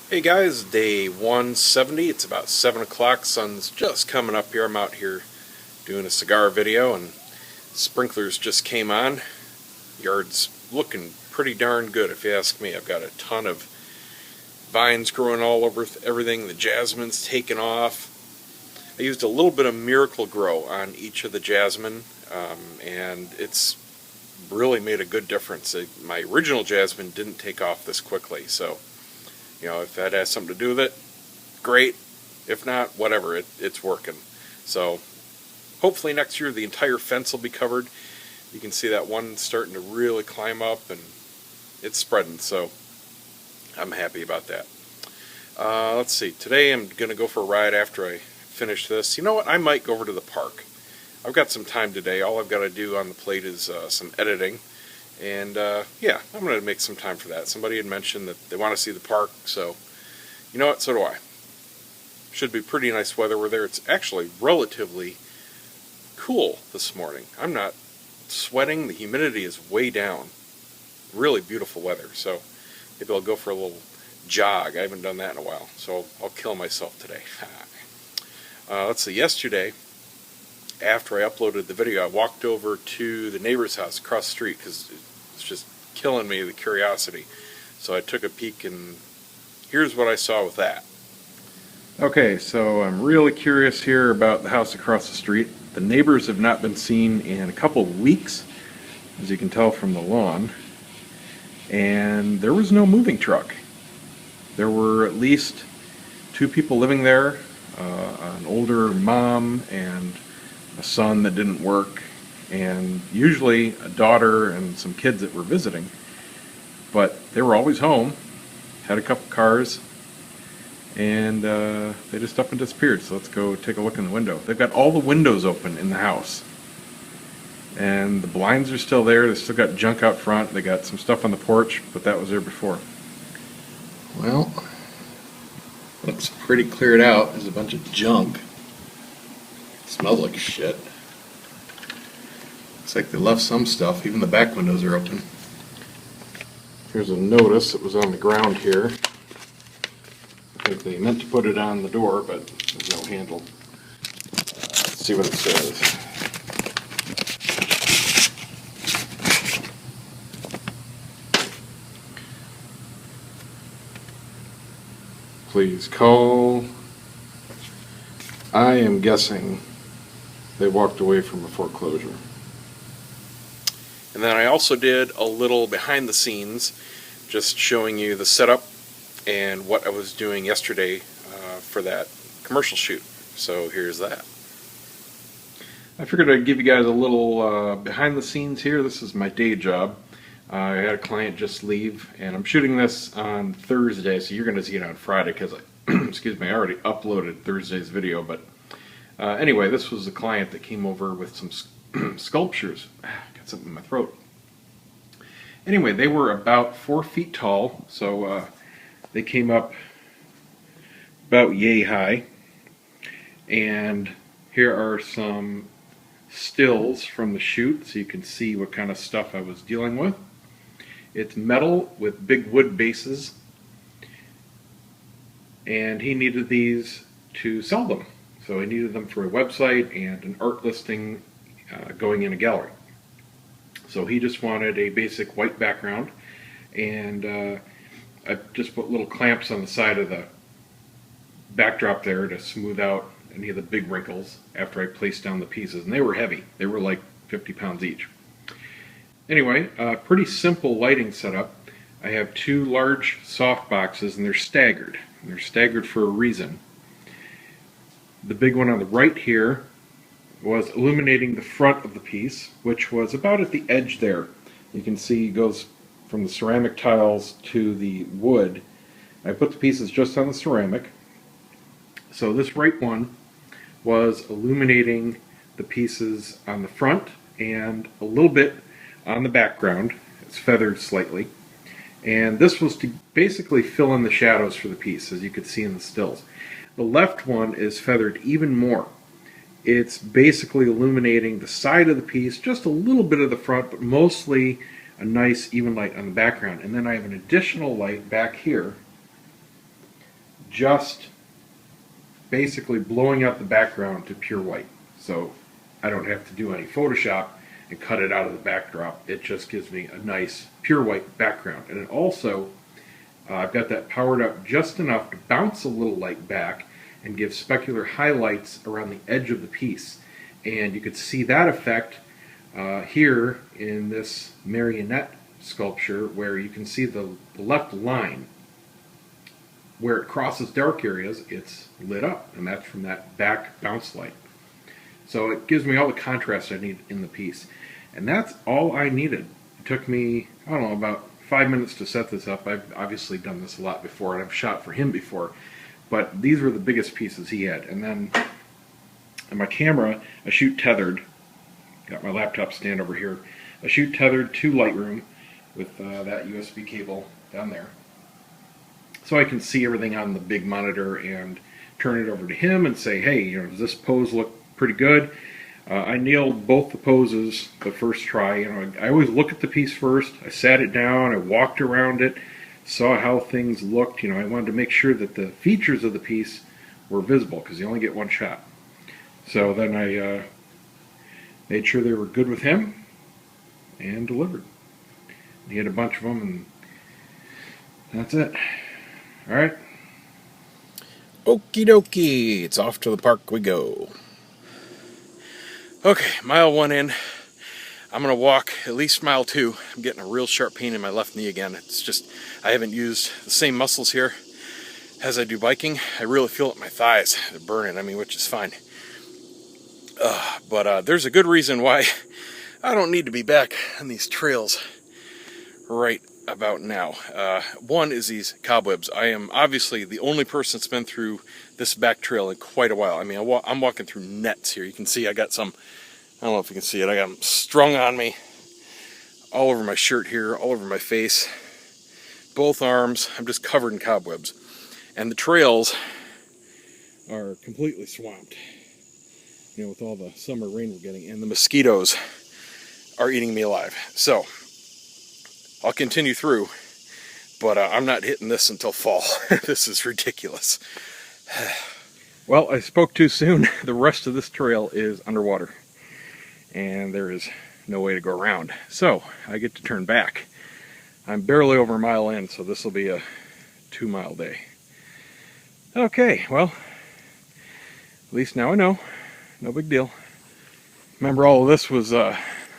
Hey guys, day 170. It's about 7 o'clock. Sun's just coming up here. I'm out here doing a cigar video and sprinklers just came on. Yard's looking pretty darn good if you ask me. I've got a ton of vines growing all over everything. The jasmine's taken off. I used a little bit of Miracle Grow on each of the jasmine and it's really made a good difference. My original jasmine didn't take off this quickly, so if that has something to do with it, great. If not, whatever, it's working. So hopefully next year the entire fence will be covered. You can see that one starting to really climb up and it's spreading, so I'm happy about that. Let's see, today I'm going to go for a ride after I finish this. You know what, I might go over to the park. I've got some time today. All I've got to do on the plate is some editing. And yeah, I'm going to make some time for that. Somebody had mentioned that they want to see the park, so you know what, so do I. Should be pretty nice weather over there. It's actually relatively cool this morning. I'm not sweating. The humidity is way down. Really beautiful weather, so maybe I'll go for a little jog. I haven't done that in a while, so I'll kill myself today. Let's see, yesterday, after I uploaded the video, I walked over to the neighbor's house across the street because it's just killing me, the curiosity. So I took a peek and here's what I saw with that. Okay, so I'm really curious here about the house across the street. The neighbors have not been seen in a couple of weeks, as you can tell from the lawn. And there was no moving truck. There were at least two people living there, an older mom and a son that didn't work, and usually a daughter and some kids that were visiting. But they were always home, had a couple cars, and they just up and disappeared. So let's go take a look in the window. They've got all the windows open in the house. And the blinds are still there. They still got junk out front. They got some stuff on the porch, but that was there before. Well, looks pretty cleared out. There's a bunch of junk. Smells like shit. Looks like they left some stuff. Even the back windows are open. Here's a notice that was on the ground here. I think they meant to put it on the door, but there's no handle. Let's see what it says. Please call. I am guessing they walked away from a foreclosure. And then I also did a little behind the scenes, just showing you the setup and what I was doing yesterday for that commercial shoot. So here's that. I figured I'd give you guys a little behind the scenes here. This is my day job. I had a client just leave, and I'm shooting this on Thursday, so you're going to see it on Friday because excuse me, I already uploaded Thursday's video. But anyway, this was a client that came over with some sculptures. Got something in my throat. Anyway, they were about 4 feet tall, so they came up about yay high. And here are some stills from the shoot, so you can see what kind of stuff I was dealing with. It's metal with big wood bases, and he needed these to sell them. So he needed them for a website and an art listing going in a gallery. So he just wanted a basic white background, and I just put little clamps on the side of the backdrop there to smooth out any of the big wrinkles after I placed down the pieces. And they were heavy. They were like 50 pounds each. Anyway, pretty simple lighting setup. I have two large soft boxes, and they're staggered. And they're staggered for a reason. The big one on the right here was illuminating the front of the piece, which was about at the edge there. You can see it goes from the ceramic tiles to the wood. I put the pieces just on the ceramic. So this right one was illuminating the pieces on the front and a little bit on the background. It's feathered slightly. And this was to basically fill in the shadows for the piece, as you could see in the stills. The left one is feathered even more. It's basically illuminating the side of the piece, just a little bit of the front, but mostly a nice even light on the background. And then I have an additional light back here just basically blowing out the background to pure white. So I don't have to do any Photoshop and cut it out of the backdrop. It just gives me a nice pure white background. And it also, I've got that powered up just enough to bounce a little light back and give specular highlights around the edge of the piece. And you could see that effect here in this marionette sculpture, where you can see the left line where it crosses dark areas, it's lit up, and that's from that back bounce light. So it gives me all the contrast I need in the piece. And that's all I needed. It took me, I don't know, about 5 minutes to set this up. I've obviously done this a lot before, and I've shot for him before, but these were the biggest pieces he had. And then on my camera, I shoot tethered. Got my laptop stand over here. I shoot tethered to Lightroom with that USB cable down there, so I can see everything on the big monitor and turn it over to him and say, hey, you know, does this pose look pretty good? I nailed both the poses the first try. You know, I always look at the piece first. I sat it down, I walked around it, saw how things looked. You know, I wanted to make sure that the features of the piece were visible, because you only get one shot. So then I made sure they were good with him and delivered. He had a bunch of them, and that's it. All right. Okie dokie, it's off to the park we go. Okay, mile 1 in. I'm going to walk at least mile 2. I'm getting a real sharp pain in my left knee again. It's just, I haven't used the same muscles here as I do biking. I really feel it in my thighs. They're burning, I mean, which is fine. But there's a good reason why I don't need to be back on these trails right about now. One is these cobwebs. I am obviously the only person that's been through this back trail in quite a while. I mean, I'm walking through nets here. You can see I got some, I don't know if you can see it, I got them strung on me all over my shirt here, all over my face, both arms. I'm just covered in cobwebs. And the trails are completely swamped, you know, with all the summer rain we're getting, and the mosquitoes are eating me alive. So I'll continue through, but I'm not hitting this until fall. This is ridiculous. Well, I spoke too soon. The rest of this trail is underwater, and there is no way to go around. So I get to turn back. I'm barely over a mile in, so this will be a 2-mile day. Okay, well, at least now I know. No big deal. Remember, all of this was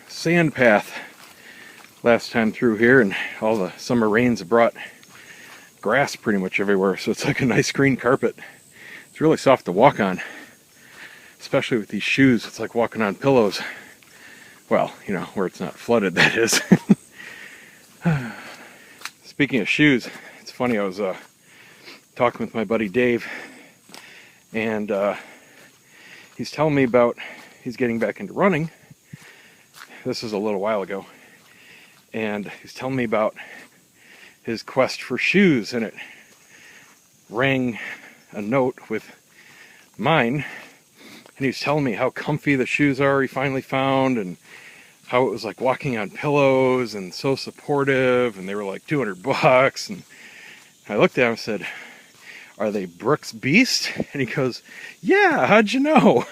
sand path last time through here, and all the summer rains have brought grass pretty much everywhere, so it's like a nice green carpet. It's really soft to walk on, especially with these shoes. It's like walking on pillows. Well, you know, where it's not flooded, that is. Speaking of shoes, it's funny, I was talking with my buddy Dave, and he's telling me about, he's getting back into running. This is a little while ago. And he's telling me about his quest for shoes, and it rang a note with mine. And he was telling me how comfy the shoes are he finally found, and how it was like walking on pillows and so supportive, and they were like $200. And I looked at him and said, are they Brooks Beast? And he goes, yeah, how'd you know?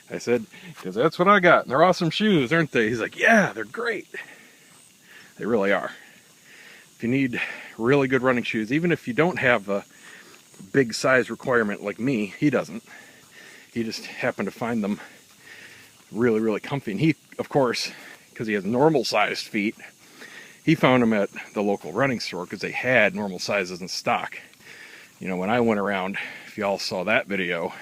I said, because that's what I got. And they're awesome shoes, aren't they? He's like, yeah, they're great. They really are. If you need really good running shoes, even if you don't have a big size requirement like me, he doesn't. He just happened to find them really, really comfy. And he, of course, because he has normal sized feet, he found them at the local running store because they had normal sizes in stock. You know, when I went around, if y'all saw that video,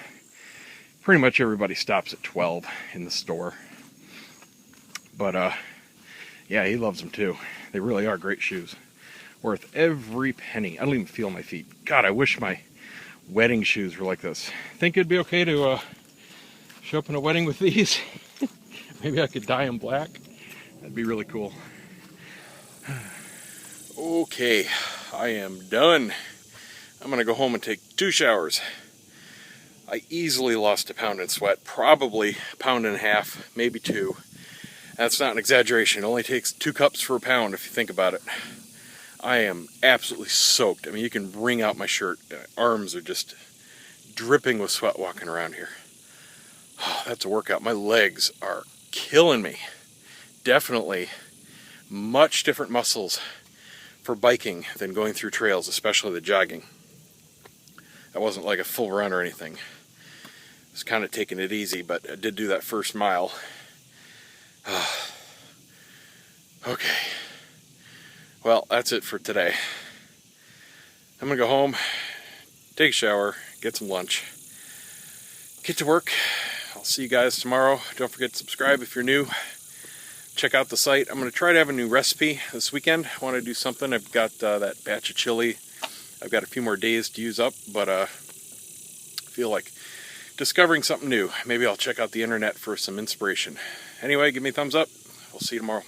pretty much everybody stops at 12 in the store. But yeah, he loves them too. They really are great shoes. Worth every penny. I don't even feel my feet. God, I wish my wedding shoes were like this. Think it'd be okay to show up in a wedding with these? Maybe I could dye them black. That'd be really cool. Okay, I am done. I'm gonna go home and take 2 showers. I easily lost 1 pound in sweat, probably 1.5 pounds, maybe 2. That's not an exaggeration. It only takes 2 cups for 1 pound if you think about it. I am absolutely soaked. I mean, you can wring out my shirt. Arms are just dripping with sweat walking around here. Oh, that's a workout. My legs are killing me. Definitely much different muscles for biking than going through trails, especially the jogging. That wasn't like a full run or anything. I was kind of taking it easy, but I did do that first mile. Okay. Well, that's it for today. I'm going to go home, take a shower, get some lunch, get to work. I'll see you guys tomorrow. Don't forget to subscribe if you're new. Check out the site. I'm going to try to have a new recipe this weekend. I want to do something. I've got that batch of chili. I've got a few more days to use up, but I feel like discovering something new. Maybe I'll check out the internet for some inspiration. Anyway, give me a thumbs up. We'll see you tomorrow.